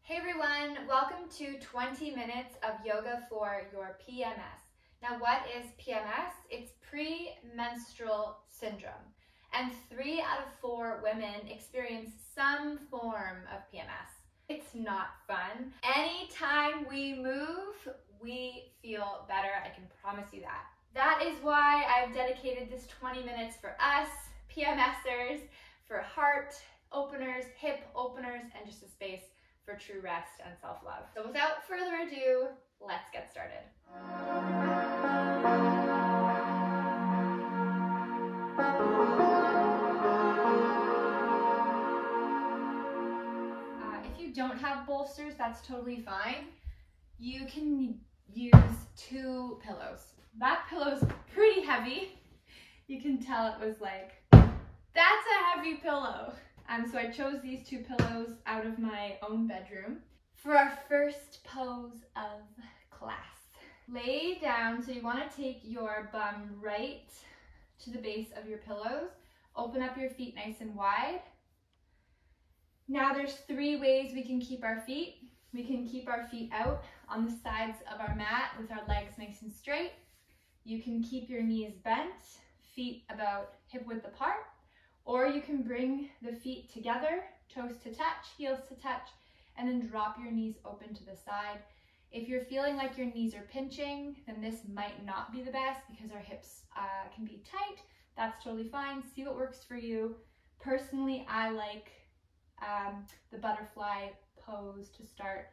Hey everyone, welcome to 20 minutes of yoga for your PMS. Now what is PMS? It's premenstrual syndrome. And 3 out of 4 women experience some form of PMS. It's not fun. Anytime we move, we feel better, I can promise you that. That is why I've dedicated this 20 minutes for us, PMS-ers, for heart openers, hip openers, and just a space for true rest and self-love. So without further ado, let's get started. If you don't have bolsters, that's totally fine. You can use 2 pillows. That pillow's pretty heavy. You can tell it was like, that's a heavy pillow. So I chose these 2 pillows out of my own bedroom for our first pose of class. Lay down, so you want to take your bum right to the base of your pillows. Open up your feet nice and wide. Now there's 3 ways we can keep our feet. We can keep our feet out on the sides of our mat with our legs nice and straight. You can keep your knees bent, feet about hip width apart. Or you can bring the feet together, toes to touch, heels to touch, and then drop your knees open to the side. If you're feeling like your knees are pinching, then this might not be the best because our hips can be tight. That's totally fine. See what works for you. Personally, I like the butterfly pose to start.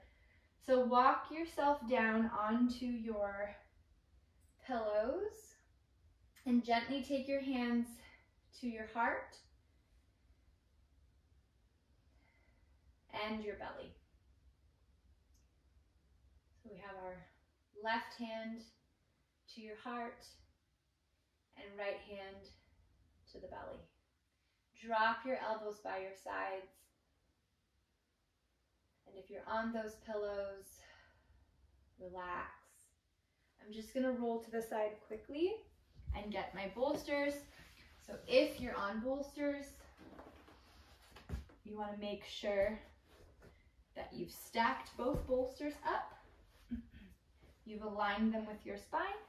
So walk yourself down onto your pillows and gently take your hands to your heart and your belly. So we have our left hand to your heart and right hand to the belly. Drop your elbows by your sides. And if you're on those pillows, relax. I'm just gonna roll to the side quickly and get my bolsters. So if you're on bolsters, you want to make sure that you've stacked both bolsters up. You've aligned them with your spine,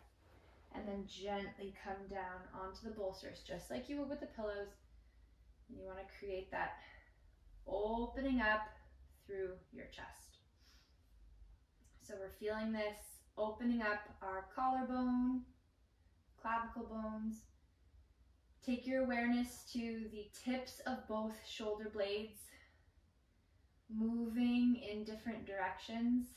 and then gently come down onto the bolsters, just like you would with the pillows. And you want to create that opening up through your chest. So we're feeling this opening up our collarbone, clavicle bones. Take your awareness to the tips of both shoulder blades, moving in different directions.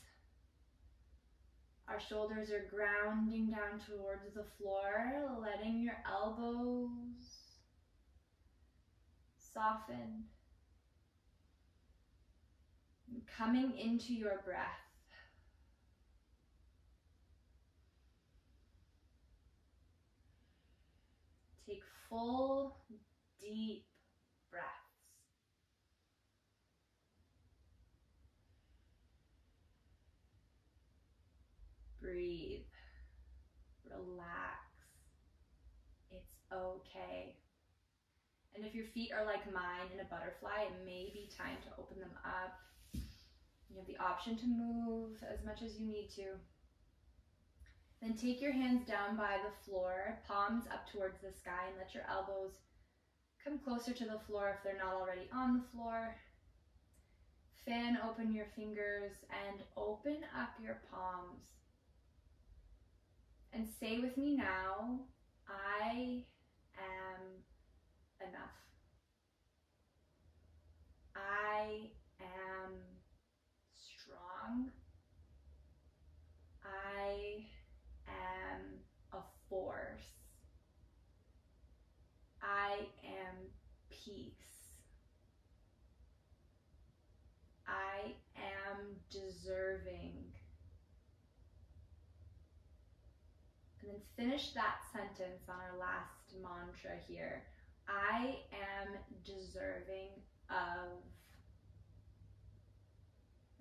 Our shoulders are grounding down towards the floor, letting your elbows soften. And coming into your breath. Take full, deep breaths. Breathe. Relax. It's okay. And if your feet are like mine in a butterfly, it may be time to open them up. You have the option to move as much as you need to. Then take your hands down by the floor, palms up towards the sky, and let your elbows come closer to the floor if they're not already on the floor. Fan open your fingers and open up your palms. And say with me now, I am enough. I am strong. I am a force. I am peace. I am deserving. And then finish that sentence on our last mantra here. I am deserving of.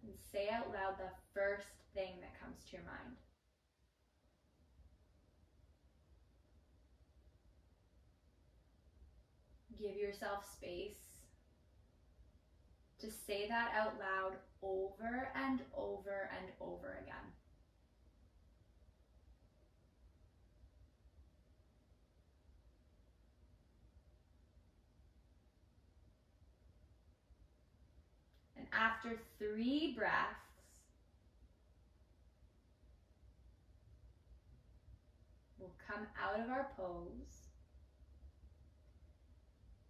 And say out loud the first thing that comes to your mind. Give yourself space to say that out loud over over and over and over again. And after 3 breaths, we'll come out of our pose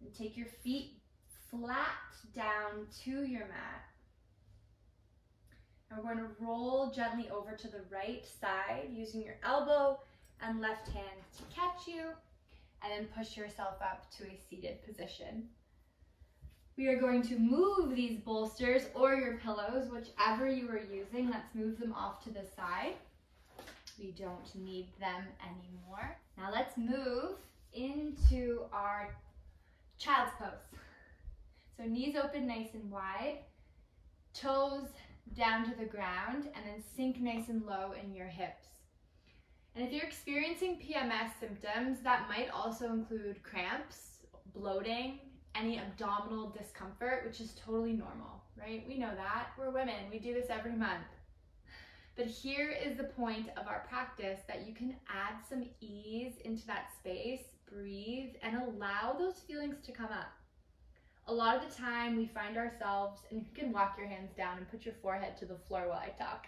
and take your feet flat down to your mat. And we're going to roll gently over to the right side using your elbow and left hand to catch you, and then push yourself up to a seated position. We are going to move these bolsters or your pillows, whichever you are using. Let's move them off to the side. We don't need them anymore. Now let's move into our child's pose. So knees open nice and wide, toes down to the ground, and then sink nice and low in your hips. And if you're experiencing PMS symptoms, that might also include cramps, bloating, any abdominal discomfort, which is totally normal, right? We know that. We're women. We do this every month. But here is the point of our practice, that you can add some ease into that space, breathe, and allow those feelings to come up. A lot of the time we find ourselves, and you can walk your hands down and put your forehead to the floor while I talk.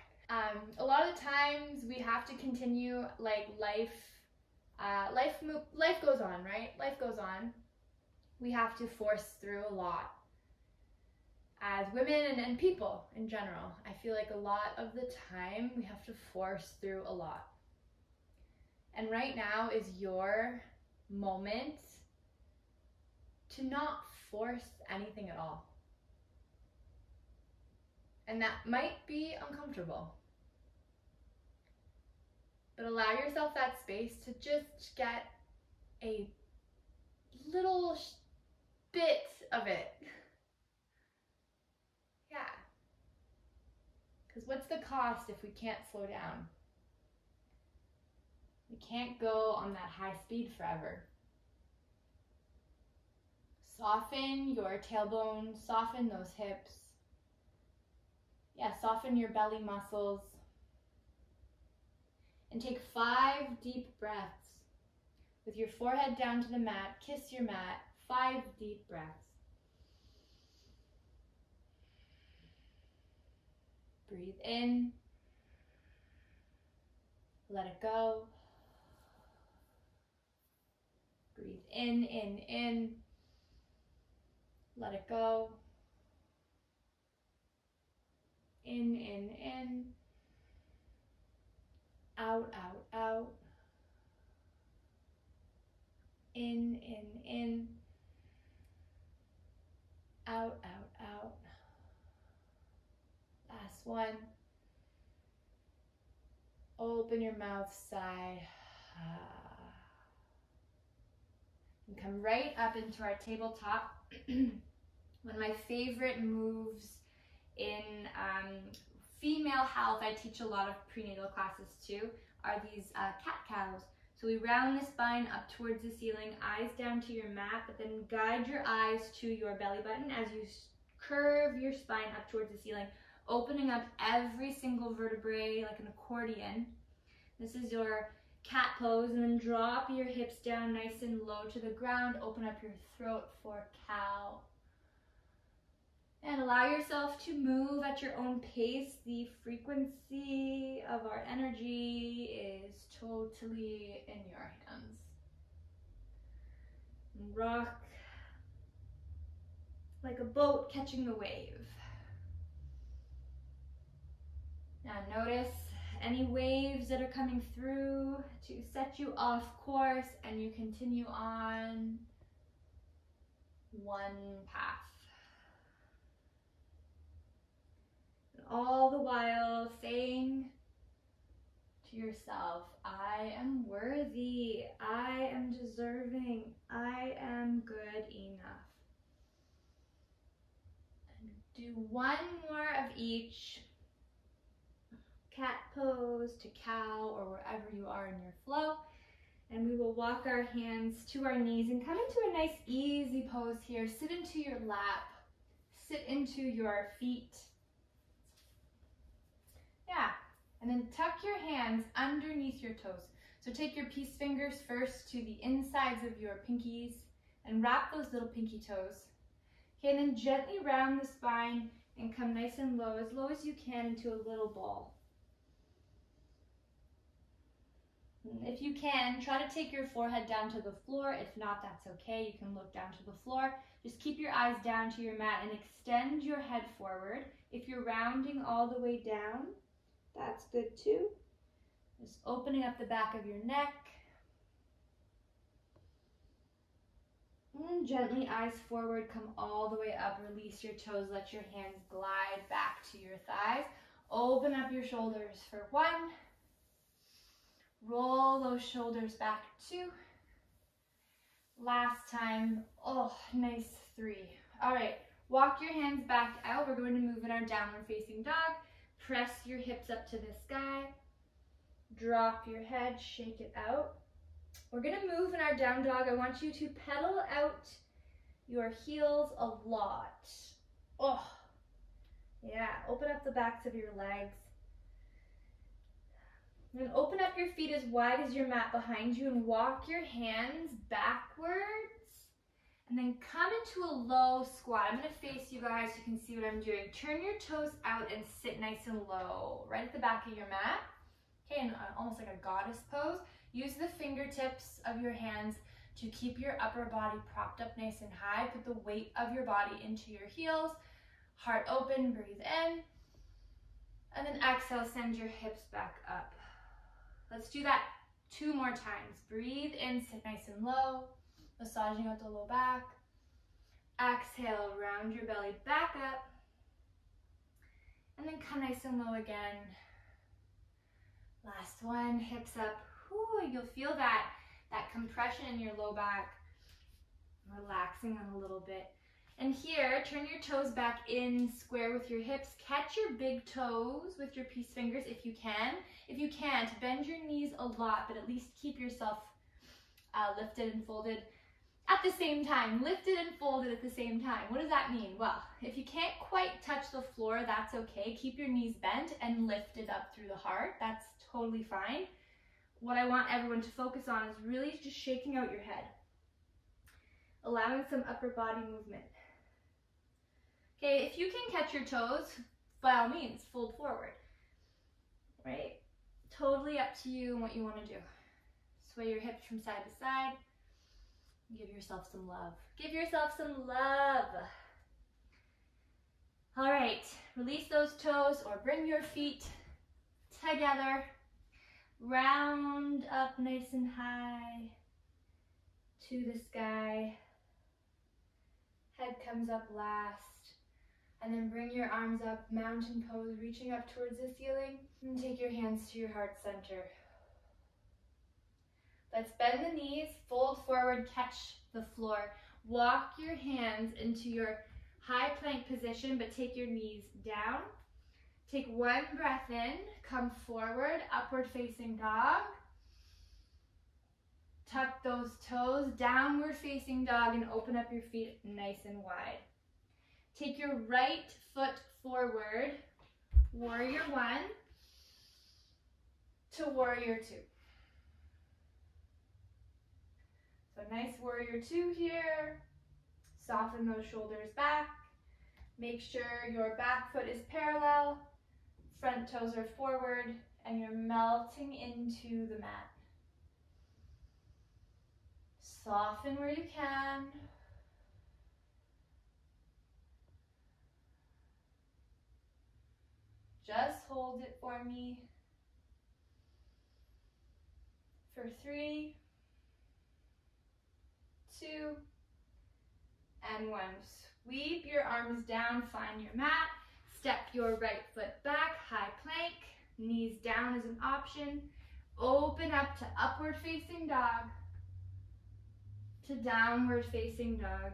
A lot of the times we have to continue, like life goes on, right? Life goes on. We have to force through a lot as women and people in general. I feel like a lot of the time we have to force through a lot. And right now is your moment to not force anything at all. And that might be uncomfortable. But allow yourself that space to just get a little bit of it. Yeah. Because what's the cost if we can't slow down? We can't go on that high speed forever. Soften your tailbone, soften those hips. Yeah, soften your belly muscles. And take 5 deep breaths. With your forehead down to the mat, kiss your mat, 5 deep breaths. Breathe in. Let it go. Breathe in. Let it go. In. Out. In. Out. Last one. Open your mouth, sigh. And come right up into our tabletop. One of my favorite moves in female health, I teach a lot of prenatal classes too, are these cat-cows. So we round the spine up towards the ceiling, eyes down to your mat, but then guide your eyes to your belly button as you curve your spine up towards the ceiling, opening up every single vertebrae like an accordion. This is your cat pose, and then drop your hips down nice and low to the ground, open up your throat for cow. And allow yourself to move at your own pace. The frequency of our energy is totally in your hands. And rock like a boat catching the wave. Now notice any waves that are coming through to set you off course, and you continue on one path. All the while saying to yourself, I am worthy, I am deserving, I am good enough. And do one more of each. Cat pose to cow, or wherever you are in your flow. And we will walk our hands to our knees and come into a nice easy pose here. Sit into your lap, sit into your feet. And then tuck your hands underneath your toes. So take your peace fingers first to the insides of your pinkies and wrap those little pinky toes. Okay, and then gently round the spine and come nice and low as you can into a little ball. And if you can, try to take your forehead down to the floor. If not, that's okay. You can look down to the floor. Just keep your eyes down to your mat and extend your head forward. If you're rounding all the way down, that's good too. Just opening up the back of your neck. And gently, eyes forward, come all the way up. Release your toes, let your hands glide back to your thighs. Open up your shoulders for 1. Roll those shoulders back 2. Last time, oh, nice 3. All right, walk your hands back out. We're going to move in our downward facing dog. Press your hips up to the sky. Drop your head, shake it out. We're gonna move in our down dog. I want you to pedal out your heels a lot. Oh, yeah, open up the backs of your legs. Then open up your feet as wide as your mat behind you and walk your hands backwards. And then come into a low squat. I'm gonna face you guys, you can see what I'm doing. Turn your toes out and sit nice and low, right at the back of your mat. Okay, and almost like a goddess pose. Use the fingertips of your hands to keep your upper body propped up nice and high. Put the weight of your body into your heels. Heart open, breathe in. And then exhale, send your hips back up. Let's do that 2 more times. Breathe in, sit nice and low, massaging out the low back. Exhale, round your belly back up. And then come nice and low again. Last one, hips up. Whew, you'll feel that compression in your low back, relaxing them a little bit. And here, turn your toes back in square with your hips. Catch your big toes with your peace fingers if you can. If you can't, bend your knees a lot, but at least keep yourself lifted and folded at the same time. Lifted and folded at the same time. What does that mean? Well, if you can't quite touch the floor, that's okay. Keep your knees bent and lifted up through the heart. That's totally fine. What I want everyone to focus on is really just shaking out your head. Allowing some upper body movement. Okay, if you can catch your toes, by all means, fold forward. Right? Totally up to you and what you want to do. Sway your hips from side to side. Give yourself some love. Give yourself some love. All right, release those toes or bring your feet together. Round up nice and high to the sky. Head comes up last. And then bring your arms up, mountain pose, reaching up towards the ceiling. And take your hands to your heart center. Let's bend the knees, fold forward, catch the floor. Walk your hands into your high plank position, but take your knees down. Take 1 breath in, come forward, upward facing dog. Tuck those toes, downward facing dog, and open up your feet nice and wide. Take your right foot forward, warrior 1 to warrior 2. So nice warrior 2 here. Soften those shoulders back. Make sure your back foot is parallel. Front toes are forward and you're melting into the mat. Soften where you can. Just hold it for me. For 3, 2, and 1. Sweep your arms down, find your mat. Step your right foot back, high plank. Knees down is an option. Open up to upward facing dog. To downward facing dog.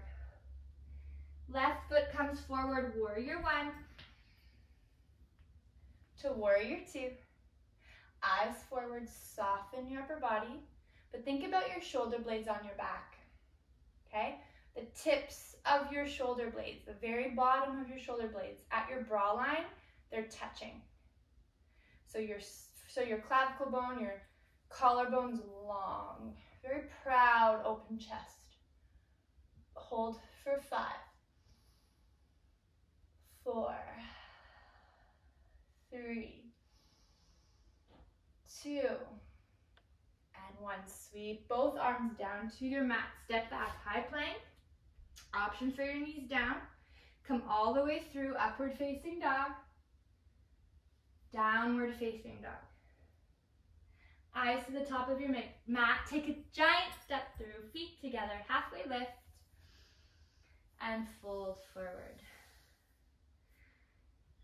Left foot comes forward, warrior 1. To warrior 2. Eyes forward, soften your upper body, but think about your shoulder blades on your back, okay? The tips of your shoulder blades, the very bottom of your shoulder blades, at your bra line, they're touching. So your clavicle bone, your collarbone's long. Very proud, open chest. Hold for 5, 4, 3, 2, and 1. Sweep both arms down to your mat. Step back, high plank. Option for your knees down. Come all the way through upward facing dog. Downward facing dog. Eyes to the top of your mat. Take a giant step through, feet together, halfway lift, and fold forward.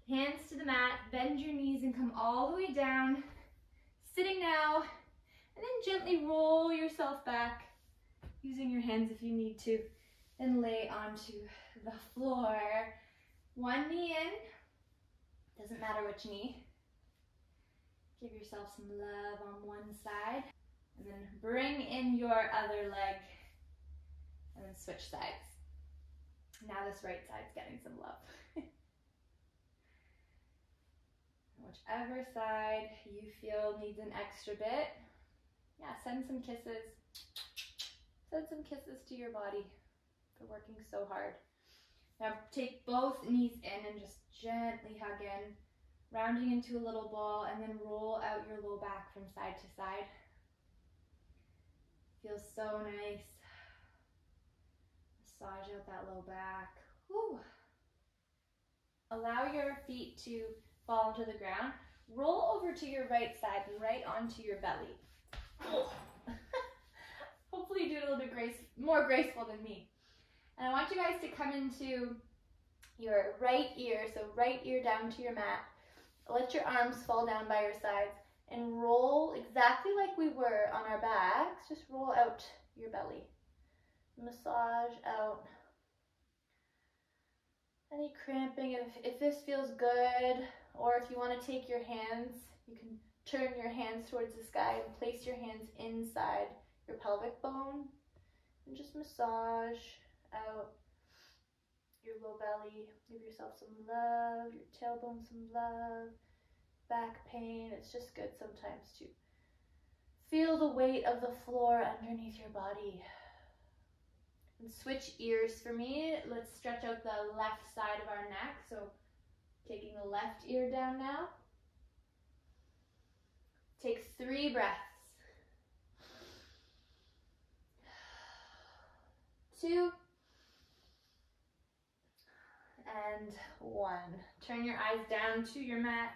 Hands to the mat, bend your knees and come all the way down. Sitting now, and then gently roll yourself back, using your hands if you need to, and lay onto the floor. One knee in, doesn't matter which knee. Give yourself some love on one side, and then bring in your other leg, and then switch sides. Now this right side's getting some love. Whichever side you feel needs an extra bit, yeah, send some kisses. Send some kisses to your body for working so hard. Now take both knees in and just gently hug in, rounding into a little ball, and then roll out your low back from side to side. Feels so nice. Massage out that low back. Whew. Allow your feet to fall onto the ground. Roll over to your right side and right onto your belly. Hopefully you do it a little bit more graceful than me. And I want you guys to come into your right ear, so right ear down to your mat. Let your arms fall down by your sides and roll exactly like we were on our backs. Just roll out your belly. Massage out any cramping. If this feels good, or if you want to take your hands, you can turn your hands towards the sky and place your hands inside your pelvic bone and just massage out your low belly. Give yourself some love, your tailbone some love, back pain. It's just good sometimes to feel the weight of the floor underneath your body. And switch ears for me. Let's stretch out the left side of our neck. So taking the left ear down now. Take 3 breaths. 2 and 1. Turn your eyes down to your mat.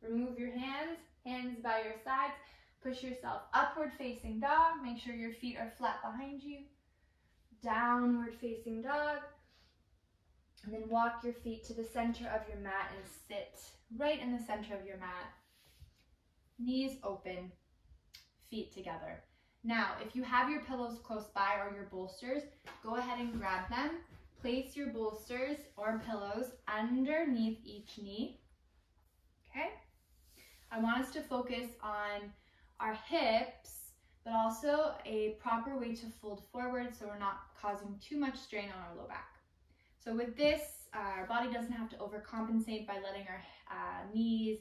Remove your hands by your sides. Push yourself upward facing dog. Make sure your feet are flat behind you. Downward facing dog. And then walk your feet to the center of your mat and sit right in the center of your mat. Knees open, feet together. Now, if you have your pillows close by or your bolsters, go ahead and grab them. Place your bolsters or pillows underneath each knee. Okay? I want us to focus on our hips, but also a proper way to fold forward so we're not causing too much strain on our low back. So with this, our body doesn't have to overcompensate by letting our knees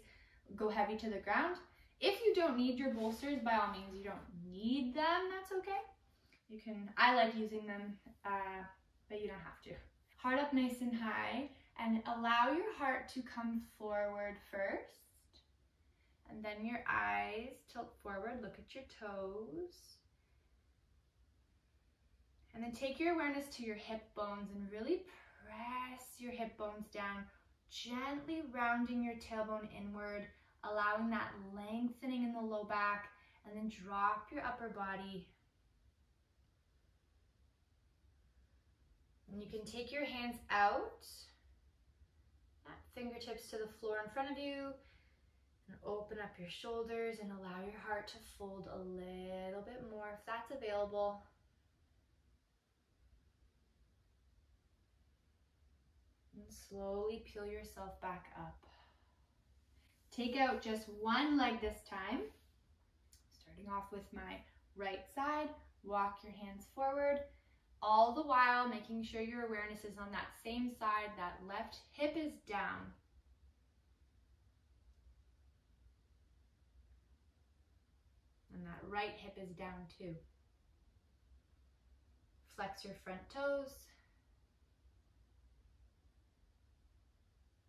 go heavy to the ground. If you don't need your bolsters, by all means, you don't need them, that's okay. You can, I like using them, but you don't have to. Heart up nice and high, and allow your heart to come forward first. And then your eyes tilt forward, look at your toes. And then take your awareness to your hip bones and really press your hip bones down, gently rounding your tailbone inward, allowing that lengthening in the low back, and then drop your upper body. And you can take your hands out, fingertips to the floor in front of you, and open up your shoulders and allow your heart to fold a little bit more if that's available. And slowly peel yourself back up. Take out just one leg this time. Starting off with my right side, walk your hands forward, all the while making sure your awareness is on that same side, that left hip is down. that right hip is down too. Flex your front toes.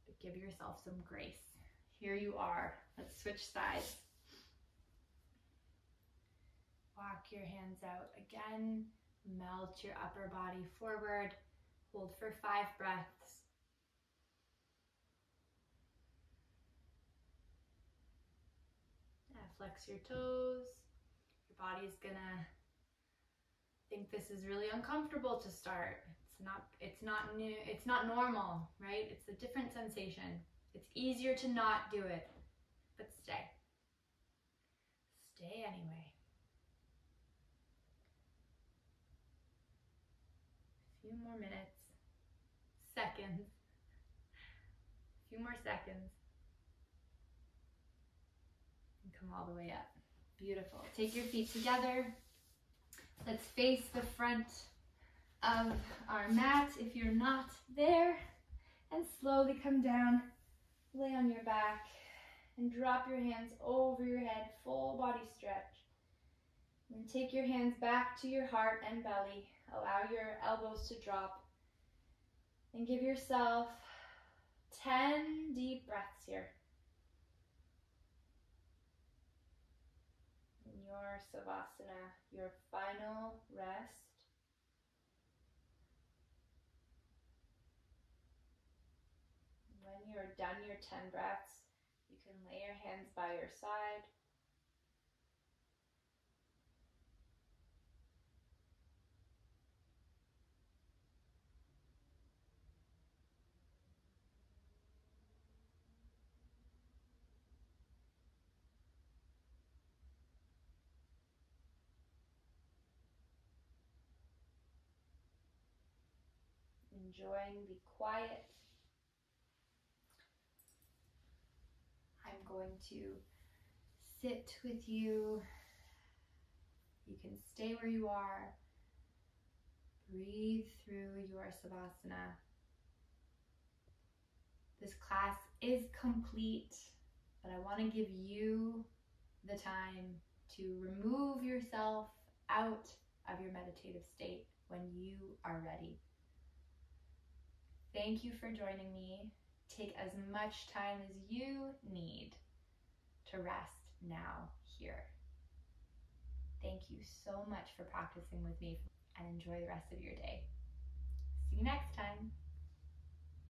But give yourself some grace. Here you are. Let's switch sides. Walk your hands out again. Melt your upper body forward. Hold for 5 breaths. Flex your toes. Your body's gonna think this is really uncomfortable to start. It's not new, it's not normal, right? It's a different sensation. It's easier to not do it, but stay. Stay anyway. A few more minutes, seconds, a few more seconds. And come all the way up. Beautiful. Take your feet together. Let's face the front of our mat if you're not there, and slowly come down, lay on your back, and drop your hands over your head, full body stretch. And take your hands back to your heart and belly. Allow your elbows to drop, and give yourself 10 deep breaths here. In your Savasana, your final rest. When you're done your 10 breaths, you can lay your hands by your side. Enjoying, be quiet. I'm going to sit with you. You can stay where you are. Breathe through your Savasana. This class is complete, but I want to give you the time to remove yourself out of your meditative state when you are ready. Thank you for joining me. Take as much time as you need to rest now, here. Thank you so much for practicing with me, and enjoy the rest of your day. See you next time.